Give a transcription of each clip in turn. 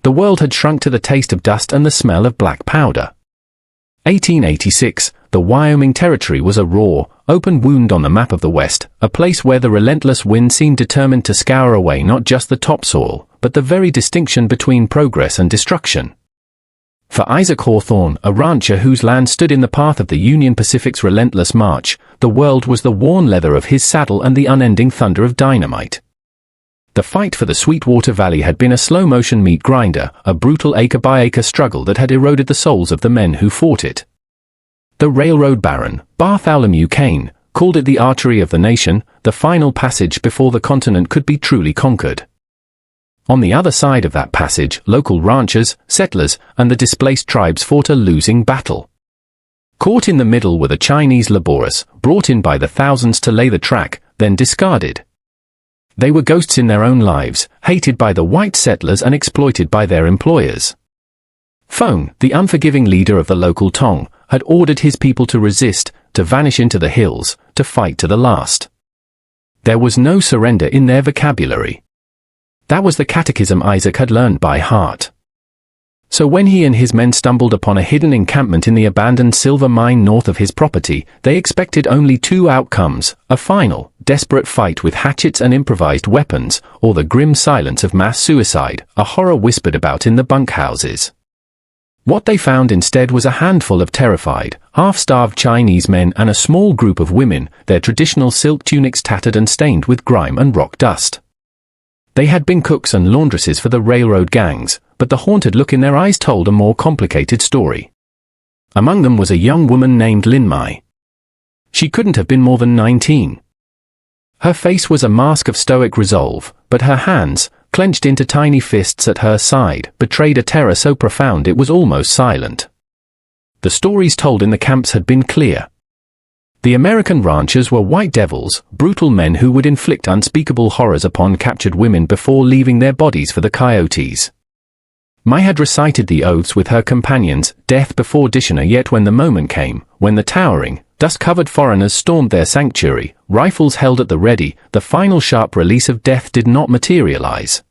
The world had shrunk to the taste of dust and the smell of black powder. 1886, the Wyoming Territory was a raw, open wound on the map of the West, a place where the relentless wind seemed determined to scour away not just the topsoil, but the very distinction between progress and destruction. For Isaac Hawthorne, a rancher whose land stood in the path of the Union Pacific's relentless march, the world was the worn leather of his saddle and the unending thunder of dynamite. The fight for the Sweetwater Valley had been a slow-motion meat grinder, a brutal acre-by-acre struggle that had eroded the souls of the men who fought it. The railroad baron, Bartholomew Kane, called it the artery of the nation, the final passage before the continent could be truly conquered. On the other side of that passage, local ranchers, settlers, and the displaced tribes fought a losing battle. Caught in the middle were the Chinese laborers, brought in by the thousands to lay the track, then discarded. They were ghosts in their own lives, hated by the white settlers and exploited by their employers. Phone, the unforgiving leader of the local Tong, had ordered his people to resist, to vanish into the hills, to fight to the last. There was no surrender in their vocabulary. That was the catechism Isaac had learned by heart. So when he and his men stumbled upon a hidden encampment in the abandoned silver mine north of his property, they expected only two outcomes: a final, desperate fight with hatchets and improvised weapons, or the grim silence of mass suicide, a horror whispered about in the bunkhouses. What they found instead was a handful of terrified, half-starved Chinese men and a small group of women, their traditional silk tunics tattered and stained with grime and rock dust. They had been cooks and laundresses for the railroad gangs, but the haunted look in their eyes told a more complicated story. Among them was a young woman named Lin Mai. She couldn't have been more than 19. Her face was a mask of stoic resolve, but her hands, clenched into tiny fists at her side, betrayed a terror so profound it was almost silent. The stories told in the camps had been clear. The American ranchers were white devils, brutal men who would inflict unspeakable horrors upon captured women before leaving their bodies for the coyotes. Mai had recited the oaths with her companions, death before dishonor, yet when the moment came, when the towering, dust-covered foreigners stormed their sanctuary, rifles held at the ready, the final sharp release of death did not materialize.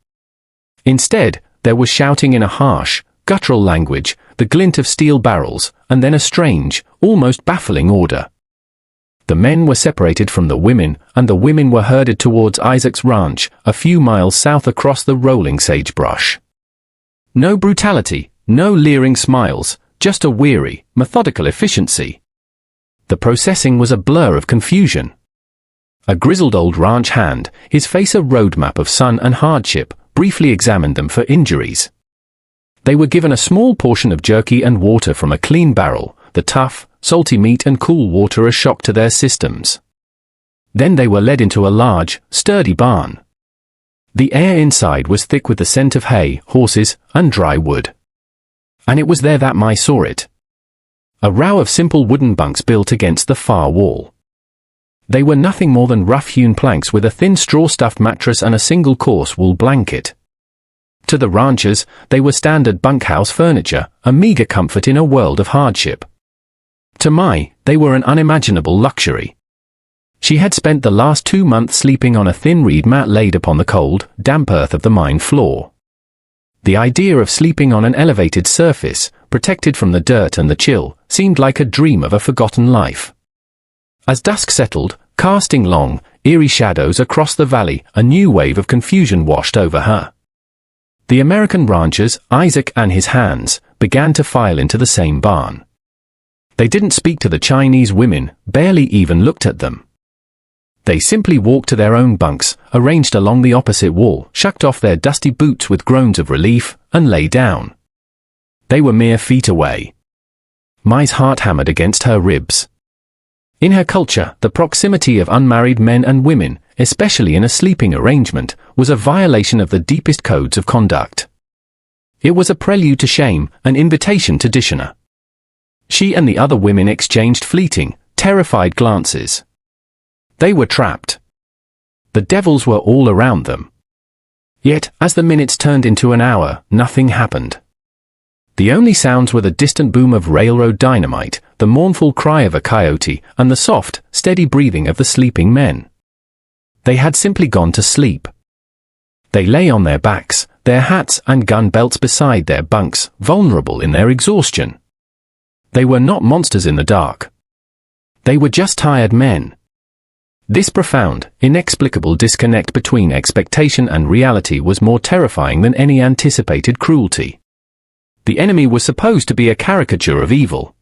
Instead, there was shouting in a harsh, guttural language, the glint of steel barrels, and then a strange, almost baffling order. The men were separated from the women, and the women were herded towards Isaac's ranch, a few miles south across the rolling sagebrush. No brutality, no leering smiles, just a weary, methodical efficiency. The processing was a blur of confusion. A grizzled old ranch hand, his face a roadmap of sun and hardship, briefly examined them for injuries. They were given a small portion of jerky and water from a clean barrel, the tough, salty meat and cool water a shock to their systems. Then they were led into a large, sturdy barn. The air inside was thick with the scent of hay, horses, and dry wood. And it was there that Mai saw it. A row of simple wooden bunks built against the far wall. They were nothing more than rough-hewn planks with a thin straw-stuffed mattress and a single coarse wool blanket. To the ranchers, they were standard bunkhouse furniture, a meager comfort in a world of hardship. To Mai, they were an unimaginable luxury. She had spent the last 2 months sleeping on a thin reed mat laid upon the cold, damp earth of the mine floor. The idea of sleeping on an elevated surface, protected from the dirt and the chill, seemed like a dream of a forgotten life. As dusk settled, casting long, eerie shadows across the valley, a new wave of confusion washed over her. The American ranchers, Isaac and his hands, began to file into the same barn. They didn't speak to the Chinese women, barely even looked at them. They simply walked to their own bunks, arranged along the opposite wall, shucked off their dusty boots with groans of relief, and lay down. They were mere feet away. Mai's heart hammered against her ribs. In her culture, the proximity of unmarried men and women, especially in a sleeping arrangement, was a violation of the deepest codes of conduct. It was a prelude to shame, an invitation to dishonor. She and the other women exchanged fleeting, terrified glances. They were trapped. The devils were all around them. Yet, as the minutes turned into an hour, nothing happened. The only sounds were the distant boom of railroad dynamite, the mournful cry of a coyote, and the soft, steady breathing of the sleeping men. They had simply gone to sleep. They lay on their backs, their hats and gun belts beside their bunks, vulnerable in their exhaustion. They were not monsters in the dark. They were just tired men. This profound, inexplicable disconnect between expectation and reality was more terrifying than any anticipated cruelty. The enemy was supposed to be a caricature of evil,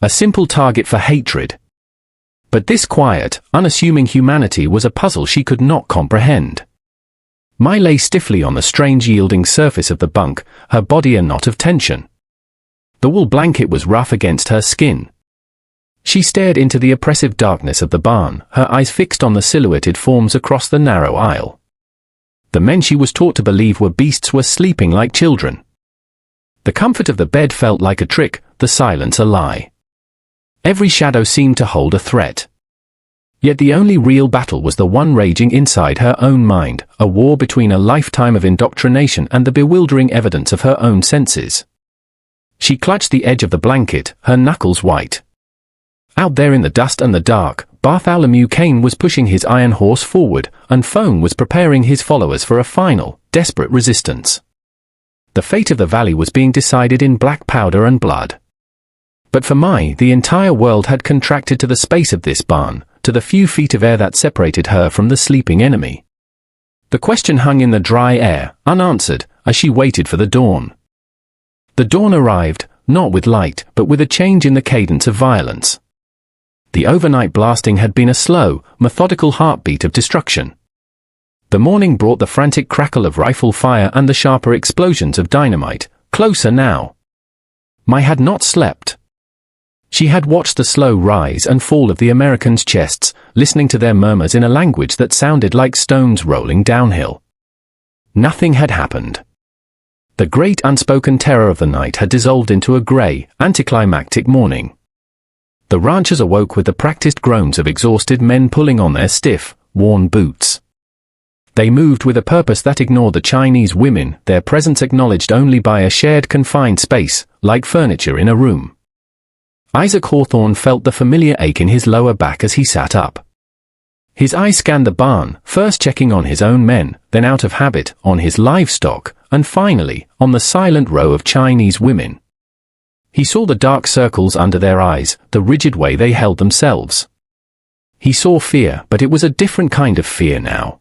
a simple target for hatred. But this quiet, unassuming humanity was a puzzle she could not comprehend. Mai lay stiffly on the strange yielding surface of the bunk, her body a knot of tension. The wool blanket was rough against her skin. She stared into the oppressive darkness of the barn, her eyes fixed on the silhouetted forms across the narrow aisle. The men she was taught to believe were beasts were sleeping like children. The comfort of the bed felt like a trick, the silence a lie. Every shadow seemed to hold a threat. Yet the only real battle was the one raging inside her own mind, a war between a lifetime of indoctrination and the bewildering evidence of her own senses. She clutched the edge of the blanket, her knuckles white. Out there in the dust and the dark, Bartholomew Kane was pushing his iron horse forward, and Phone was preparing his followers for a final, desperate resistance. The fate of the valley was being decided in black powder and blood. But for Mai, the entire world had contracted to the space of this barn, to the few feet of air that separated her from the sleeping enemy. The question hung in the dry air, unanswered, as she waited for the dawn. The dawn arrived, not with light, but with a change in the cadence of violence. The overnight blasting had been a slow, methodical heartbeat of destruction. The morning brought the frantic crackle of rifle fire and the sharper explosions of dynamite, closer now. Mai had not slept. She had watched the slow rise and fall of the Americans' chests, listening to their murmurs in a language that sounded like stones rolling downhill. Nothing had happened. The great unspoken terror of the night had dissolved into a grey, anticlimactic morning. The ranchers awoke with the practiced groans of exhausted men pulling on their stiff, worn boots. They moved with a purpose that ignored the Chinese women, their presence acknowledged only by a shared confined space, like furniture in a room. Isaac Hawthorne felt the familiar ache in his lower back as he sat up. His eyes scanned the barn, first checking on his own men, then out of habit, on his livestock, and finally, on the silent row of Chinese women. He saw the dark circles under their eyes, the rigid way they held themselves. He saw fear, but it was a different kind of fear now.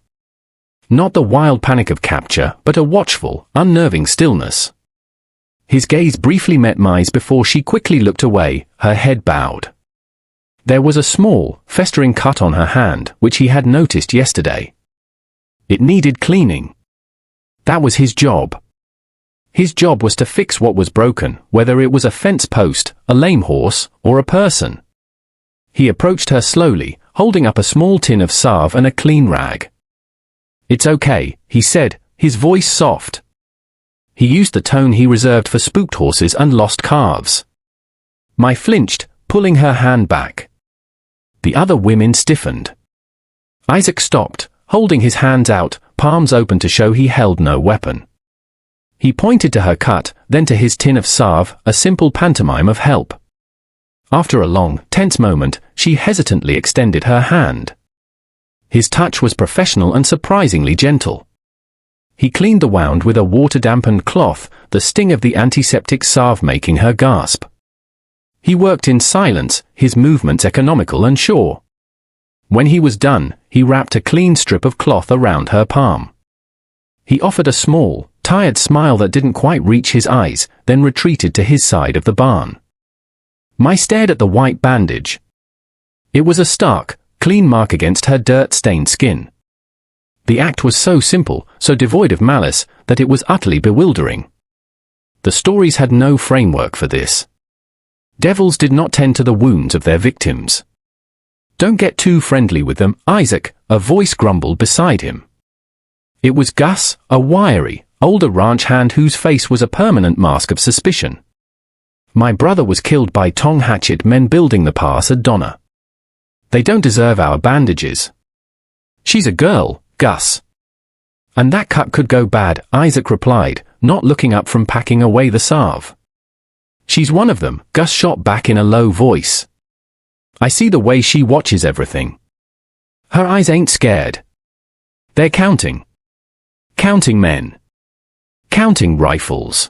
Not the wild panic of capture, but a watchful, unnerving stillness. His gaze briefly met Mai's before she quickly looked away, her head bowed. There was a small, festering cut on her hand, which he had noticed yesterday. It needed cleaning. That was his job. His job was to fix what was broken, whether it was a fence post, a lame horse, or a person. He approached her slowly, holding up a small tin of salve and a clean rag. "It's okay," he said, his voice soft. He used the tone he reserved for spooked horses and lost calves. Mai flinched, pulling her hand back. The other women stiffened. Isaac stopped, holding his hands out, palms open to show he held no weapon. He pointed to her cut, then to his tin of salve, a simple pantomime of help. After a long, tense moment, she hesitantly extended her hand. His touch was professional and surprisingly gentle. He cleaned the wound with a water-dampened cloth, the sting of the antiseptic salve making her gasp. He worked in silence, his movements economical and sure. When he was done, he wrapped a clean strip of cloth around her palm. He offered a small, tired smile that didn't quite reach his eyes, then retreated to his side of the barn. Mai stared at the white bandage. It was a stark, clean mark against her dirt-stained skin. The act was so simple, so devoid of malice, that it was utterly bewildering. The stories had no framework for this. Devils did not tend to the wounds of their victims. "Don't get too friendly with them, Isaac," a voice grumbled beside him. It was Gus, a wiry, older ranch hand whose face was a permanent mask of suspicion. "My brother was killed by tong hatchet men building the pass at Donna. They don't deserve our bandages." "She's a girl, Gus." "And that cut could go bad," Isaac replied, not looking up from packing away the salve. "She's one of them," Gus shot back in a low voice. "I see the way she watches everything. Her eyes ain't scared. They're counting. Counting men." Counting rifles.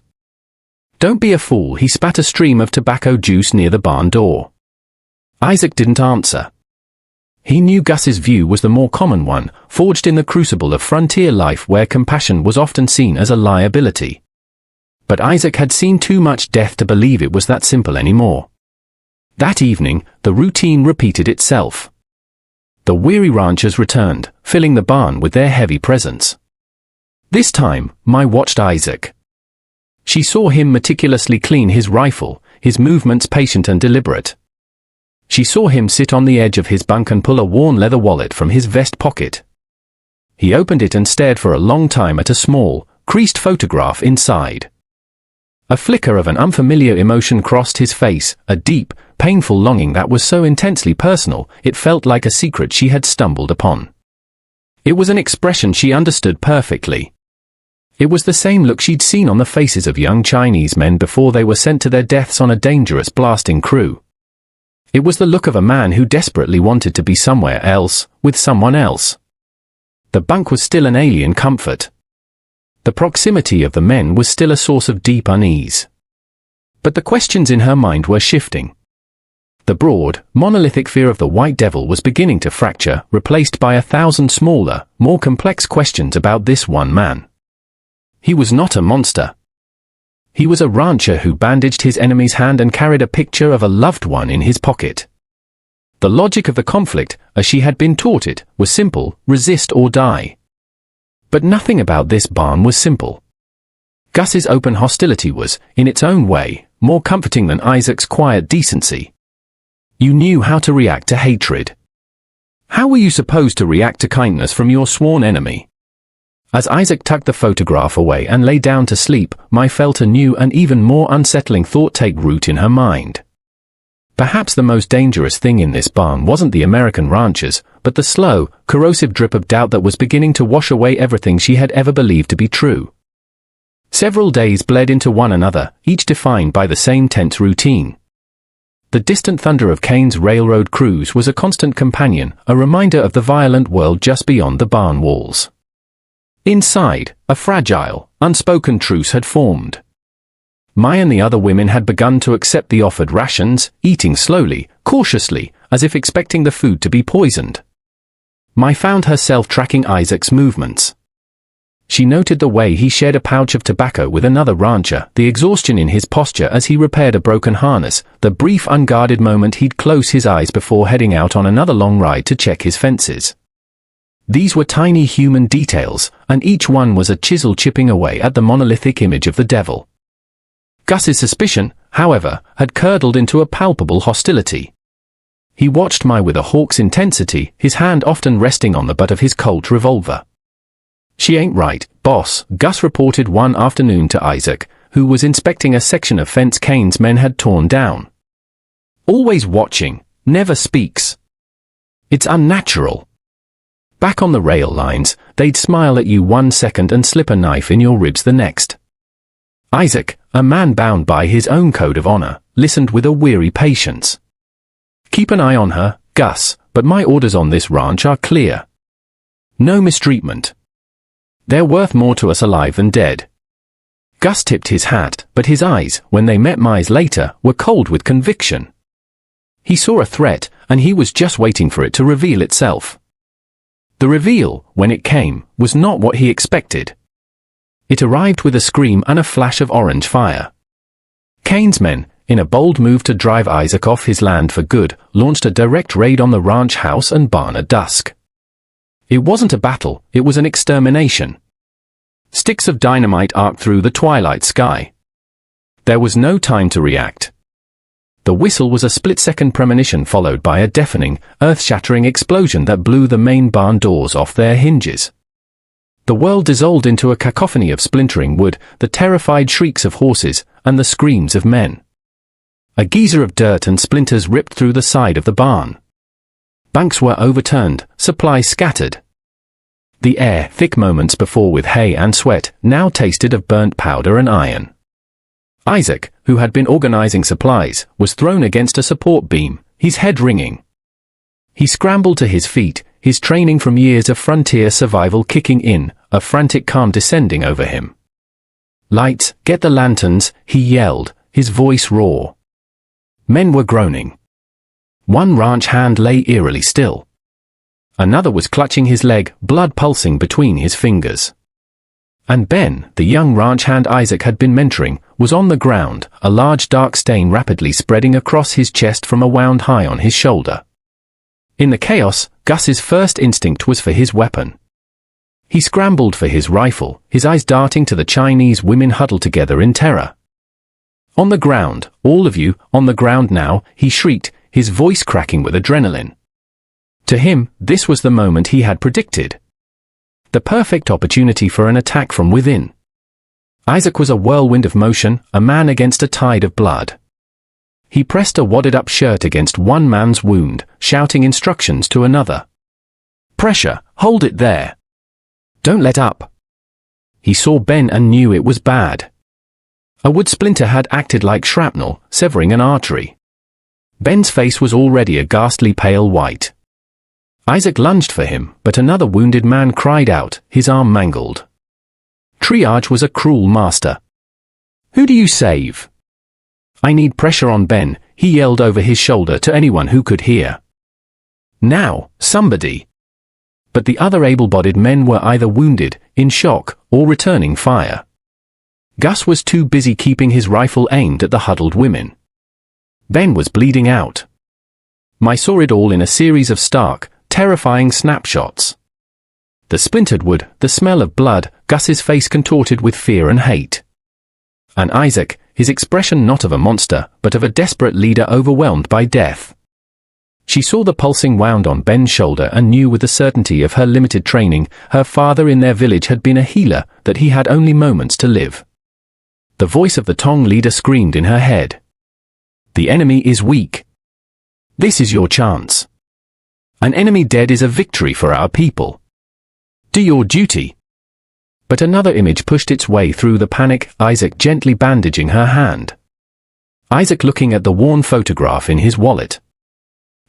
Don't be a fool, he spat a stream of tobacco juice near the barn door. Isaac didn't answer. He knew Gus's view was the more common one, forged in the crucible of frontier life where compassion was often seen as a liability. But Isaac had seen too much death to believe it was that simple anymore. That evening, the routine repeated itself. The weary ranchers returned, filling the barn with their heavy presence. This time, Mai watched Isaac. She saw him meticulously clean his rifle, his movements patient and deliberate. She saw him sit on the edge of his bunk and pull a worn leather wallet from his vest pocket. He opened it and stared for a long time at a small, creased photograph inside. A flicker of an unfamiliar emotion crossed his face, a deep, painful longing that was so intensely personal, it felt like a secret she had stumbled upon. It was an expression she understood perfectly. It was the same look she'd seen on the faces of young Chinese men before they were sent to their deaths on a dangerous blasting crew. It was the look of a man who desperately wanted to be somewhere else, with someone else. The bunk was still an alien comfort. The proximity of the men was still a source of deep unease. But the questions in her mind were shifting. The broad, monolithic fear of the white devil was beginning to fracture, replaced by 1,000 smaller, more complex questions about this one man. He was not a monster. He was a rancher who bandaged his enemy's hand and carried a picture of a loved one in his pocket. The logic of the conflict, as she had been taught it, was simple: resist or die. But nothing about this barn was simple. Gus's open hostility was, in its own way, more comforting than Isaac's quiet decency. You knew how to react to hatred. How were you supposed to react to kindness from your sworn enemy? As Isaac tucked the photograph away and lay down to sleep, Mai felt a new and even more unsettling thought take root in her mind. Perhaps the most dangerous thing in this barn wasn't the American ranchers, but the slow, corrosive drip of doubt that was beginning to wash away everything she had ever believed to be true. Several days bled into one another, each defined by the same tense routine. The distant thunder of Kane's railroad crews was a constant companion, a reminder of the violent world just beyond the barn walls. Inside, a fragile, unspoken truce had formed. Mai and the other women had begun to accept the offered rations, eating slowly, cautiously, as if expecting the food to be poisoned. Mai found herself tracking Isaac's movements. She noted the way he shared a pouch of tobacco with another rancher, the exhaustion in his posture as he repaired a broken harness, the brief unguarded moment he'd close his eyes before heading out on another long ride to check his fences. These were tiny human details, and each one was a chisel chipping away at the monolithic image of the devil. Gus's suspicion, however, had curdled into a palpable hostility. He watched Mai with a hawk's intensity, his hand often resting on the butt of his Colt revolver. "She ain't right, boss," Gus reported one afternoon to Isaac, who was inspecting a section of fence Kane's men had torn down. "Always watching, never speaks. It's unnatural. Back on the rail lines, they'd smile at you 1 second and slip a knife in your ribs the next." Isaac, a man bound by his own code of honor, listened with a weary patience. "Keep an eye on her, Gus, but my orders on this ranch are clear. No mistreatment. They're worth more to us alive than dead." Gus tipped his hat, but his eyes, when they met Mai's later, were cold with conviction. He saw a threat, and he was just waiting for it to reveal itself. The reveal, when it came, was not what he expected. It arrived with a scream and a flash of orange fire. Kane's men, in a bold move to drive Isaac off his land for good, launched a direct raid on the ranch house and barn at dusk. It wasn't a battle, it was an extermination. Sticks of dynamite arced through the twilight sky. There was no time to react. The whistle was a split-second premonition followed by a deafening, earth-shattering explosion that blew the main barn doors off their hinges. The world dissolved into a cacophony of splintering wood, the terrified shrieks of horses, and the screams of men. A geyser of dirt and splinters ripped through the side of the barn. Banks were overturned, supplies scattered. The air, thick moments before with hay and sweat, now tasted of burnt powder and iron. Isaac, who had been organizing supplies, was thrown against a support beam, his head ringing. He scrambled to his feet, his training from years of frontier survival kicking in, a frantic calm descending over him. "Lights, get the lanterns," he yelled, his voice raw. Men were groaning. One ranch hand lay eerily still. Another was clutching his leg, blood pulsing between his fingers. And Ben, the young ranch hand Isaac had been mentoring, was on the ground, a large dark stain rapidly spreading across his chest from a wound high on his shoulder. In the chaos, Gus's first instinct was for his weapon. He scrambled for his rifle, his eyes darting to the Chinese women huddled together in terror. "On the ground, all of you, on the ground now," he shrieked, his voice cracking with adrenaline. To him, this was the moment he had predicted. The perfect opportunity for an attack from within. Isaac was a whirlwind of motion, a man against a tide of blood. He pressed a wadded-up shirt against one man's wound, shouting instructions to another. "Pressure, hold it there. Don't let up." He saw Ben and knew it was bad. A wood splinter had acted like shrapnel, severing an artery. Ben's face was already a ghastly pale white. Isaac lunged for him, but another wounded man cried out, his arm mangled. Triage was a cruel master. "Who do you save?" "I need pressure on Ben," he yelled over his shoulder to anyone who could hear. "Now, somebody." But the other able-bodied men were either wounded, in shock, or returning fire. Gus was too busy keeping his rifle aimed at the huddled women. Ben was bleeding out. I saw it all in a series of stark, terrifying snapshots. The splintered wood, the smell of blood, Gus's face contorted with fear and hate. And Isaac, his expression not of a monster, but of a desperate leader overwhelmed by death. She saw the pulsing wound on Ben's shoulder and knew with the certainty of her limited training, her father in their village had been a healer, that he had only moments to live. The voice of the Tong leader screamed in her head. "The enemy is weak. This is your chance. An enemy dead is a victory for our people. Do your duty." But another image pushed its way through the panic, Isaac gently bandaging her hand. Isaac looking at the worn photograph in his wallet.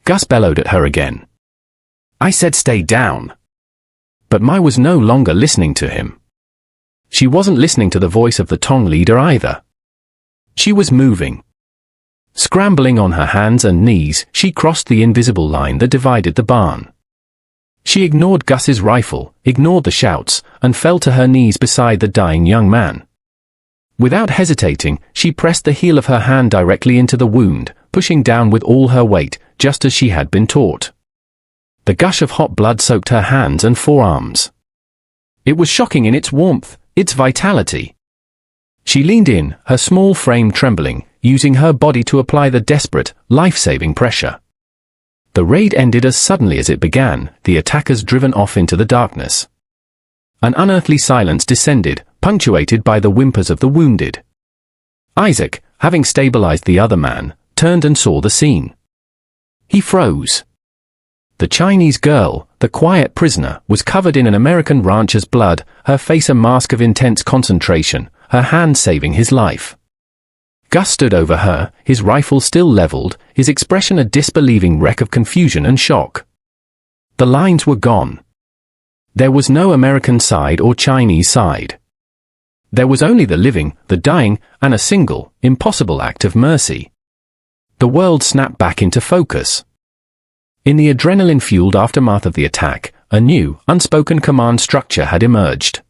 Gus bellowed at her again. "I said stay down." But Mai was no longer listening to him. She wasn't listening to the voice of the Tong leader either. She was moving. Scrambling on her hands and knees, she crossed the invisible line that divided the barn. She ignored Gus's rifle, ignored the shouts, and fell to her knees beside the dying young man. Without hesitating, she pressed the heel of her hand directly into the wound, pushing down with all her weight, just as she had been taught. The gush of hot blood soaked her hands and forearms. It was shocking in its warmth, its vitality. She leaned in, her small frame trembling, using her body to apply the desperate, life-saving pressure. The raid ended as suddenly as it began, the attackers driven off into the darkness. An unearthly silence descended, punctuated by the whimpers of the wounded. Isaac, having stabilized the other man, turned and saw the scene. He froze. The Chinese girl, the quiet prisoner, was covered in an American rancher's blood, her face a mask of intense concentration, her hand saving his life. Gus stood over her, his rifle still leveled, his expression a disbelieving wreck of confusion and shock. The lines were gone. There was no American side or Chinese side. There was only the living, the dying, and a single, impossible act of mercy. The world snapped back into focus. In the adrenaline-fueled aftermath of the attack, a new, unspoken command structure had emerged.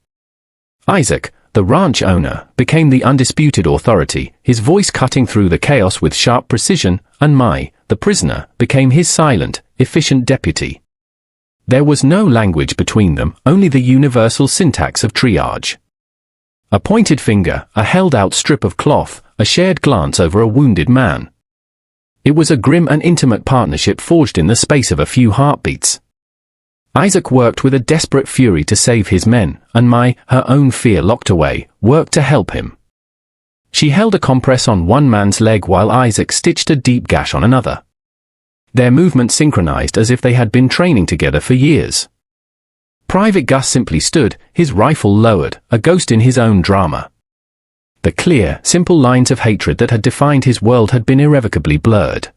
Isaac, the ranch owner, became the undisputed authority, his voice cutting through the chaos with sharp precision, and Mai, the prisoner, became his silent, efficient deputy. There was no language between them, only the universal syntax of triage. A pointed finger, a held-out strip of cloth, a shared glance over a wounded man. It was a grim and intimate partnership forged in the space of a few heartbeats. Isaac worked with a desperate fury to save his men, and Mai, her own fear locked away, worked to help him. She held a compress on one man's leg while Isaac stitched a deep gash on another. Their movements synchronized as if they had been training together for years. Private Gus simply stood, his rifle lowered, a ghost in his own drama. The clear, simple lines of hatred that had defined his world had been irrevocably blurred.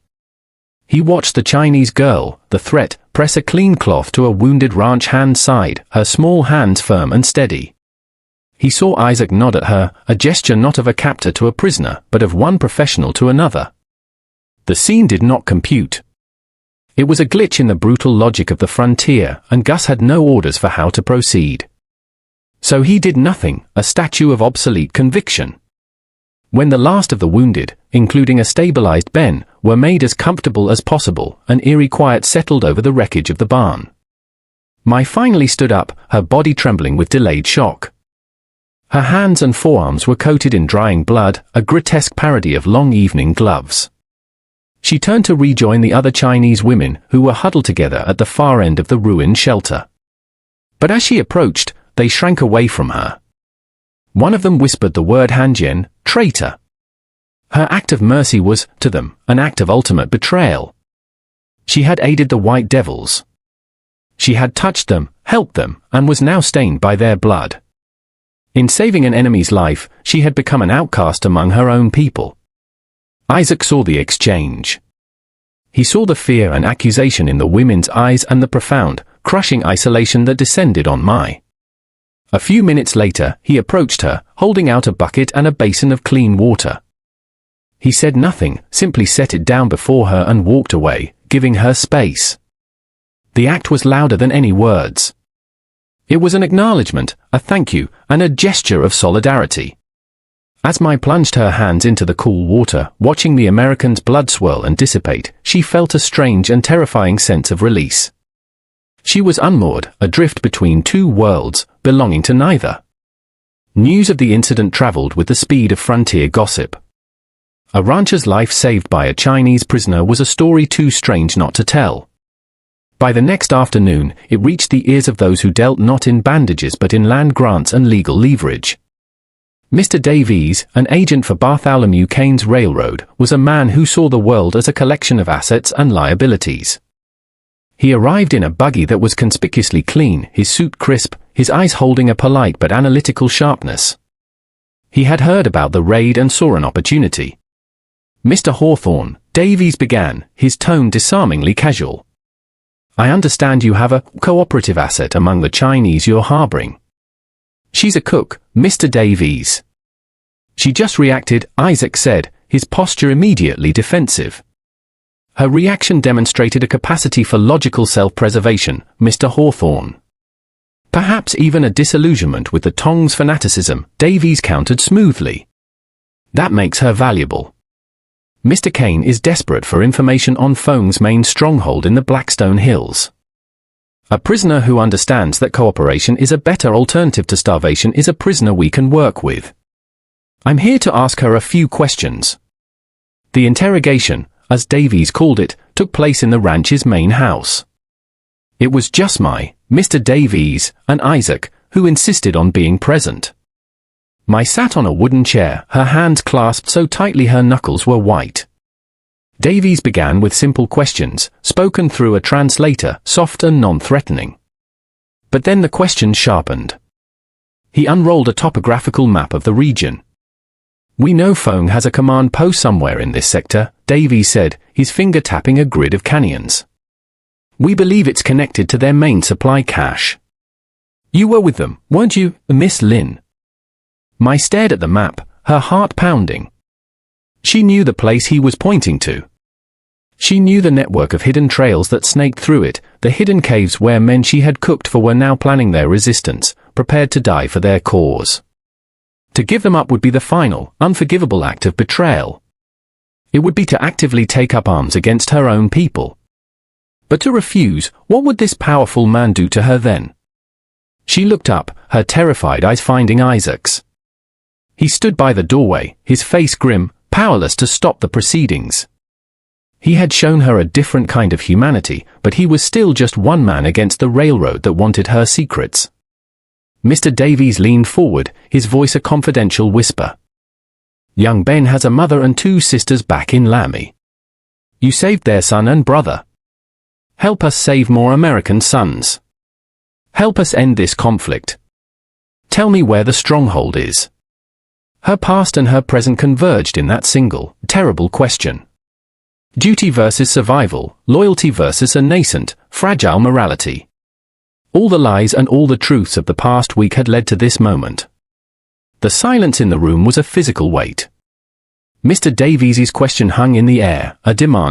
He watched the Chinese girl, the threat, press a clean cloth to a wounded ranch hand's side, her small hands firm and steady. he saw Isaac nod at her, a gesture not of a captor to a prisoner, but of one professional to another. The scene did not compute. It was a glitch in the brutal logic of the frontier, and Gus had no orders for how to proceed. So he did nothing, a statue of obsolete conviction. When the last of the wounded, including a stabilized Ben, were made as comfortable as possible, an eerie quiet settled over the wreckage of the barn. Mai finally stood up, her body trembling with delayed shock. Her hands and forearms were coated in drying blood, a grotesque parody of long evening gloves. She turned to rejoin the other Chinese women who were huddled together at the far end of the ruined shelter. But as she approached, they shrank away from her. One of them whispered the word Hanjian, traitor. Her act of mercy was, to them, an act of ultimate betrayal. She had aided the White Devils. She had touched them, helped them, and was now stained by their blood. In saving an enemy's life, she had become an outcast among her own people. Isaac saw the exchange. He saw the fear and accusation in the women's eyes and the profound, crushing isolation that descended on Mai. A few minutes later, he approached her, holding out a bucket and a basin of clean water. He said nothing, simply set it down before her and walked away, giving her space. The act was louder than any words. It was an acknowledgement, a thank you, and a gesture of solidarity. As Mai plunged her hands into the cool water, watching the American's blood swirl and dissipate, she felt a strange and terrifying sense of release. She was unmoored, adrift between two worlds, belonging to neither. News of the incident traveled with the speed of frontier gossip. A rancher's life saved by a Chinese prisoner was a story too strange not to tell. By the next afternoon, it reached the ears of those who dealt not in bandages but in land grants and legal leverage. Mr. Davies, an agent for Bartholomew Kane's railroad, was a man who saw the world as a collection of assets and liabilities. He arrived in a buggy that was conspicuously clean, his suit crisp, his eyes holding a polite but analytical sharpness. He had heard about the raid and saw an opportunity. "Mr. Hawthorne," Davies began, his tone disarmingly casual. "I understand you have a cooperative asset among the Chinese you're harboring." "She's a cook, Mr. Davies." "She just reacted," Isaac said, his posture immediately defensive. Her reaction demonstrated a capacity for logical self-preservation, Mr. Hawthorne. Perhaps even a disillusionment with the Tong's fanaticism, Davies countered smoothly. "That makes her valuable. Mr. Kane is desperate for information on Feng's main stronghold in the Blackstone Hills. A prisoner who understands that cooperation is a better alternative to starvation is a prisoner we can work with. I'm here to ask her a few questions." The interrogation, as Davies called it, took place in the ranch's main house. It was just Mai, Mr. Davies, and Isaac, who insisted on being present. Mai sat on a wooden chair, her hands clasped so tightly her knuckles were white. Davies began with simple questions, spoken through a translator, soft and non-threatening. But then the questions sharpened. He unrolled a topographical map of the region. "We know Feng has a command post somewhere in this sector," Davies said, his finger tapping a grid of canyons. "We believe it's connected to their main supply cache. You were with them, weren't you, Miss Lin?" Mai stared at the map, her heart pounding. She knew the place he was pointing to. She knew the network of hidden trails that snaked through it, the hidden caves where men she had cooked for were now planning their resistance, prepared to die for their cause. To give them up would be the final, unforgivable act of betrayal. It would be to actively take up arms against her own people. But to refuse, what would this powerful man do to her then? She looked up, her terrified eyes finding Isaac's. He stood by the doorway, his face grim, powerless to stop the proceedings. He had shown her a different kind of humanity, but he was still just one man against the railroad that wanted her secrets. Mr. Davies leaned forward, his voice a confidential whisper. "Young Ben has a mother and two sisters back in Lamy. You saved their son and brother. Help us save more American sons. Help us end this conflict. Tell me where the stronghold is." Her past and her present converged in that single, terrible question. Duty versus survival, loyalty versus a nascent, fragile morality. All the lies and all the truths of the past week had led to this moment. The silence in the room was a physical weight. Mr. Davies's question hung in the air, a demand.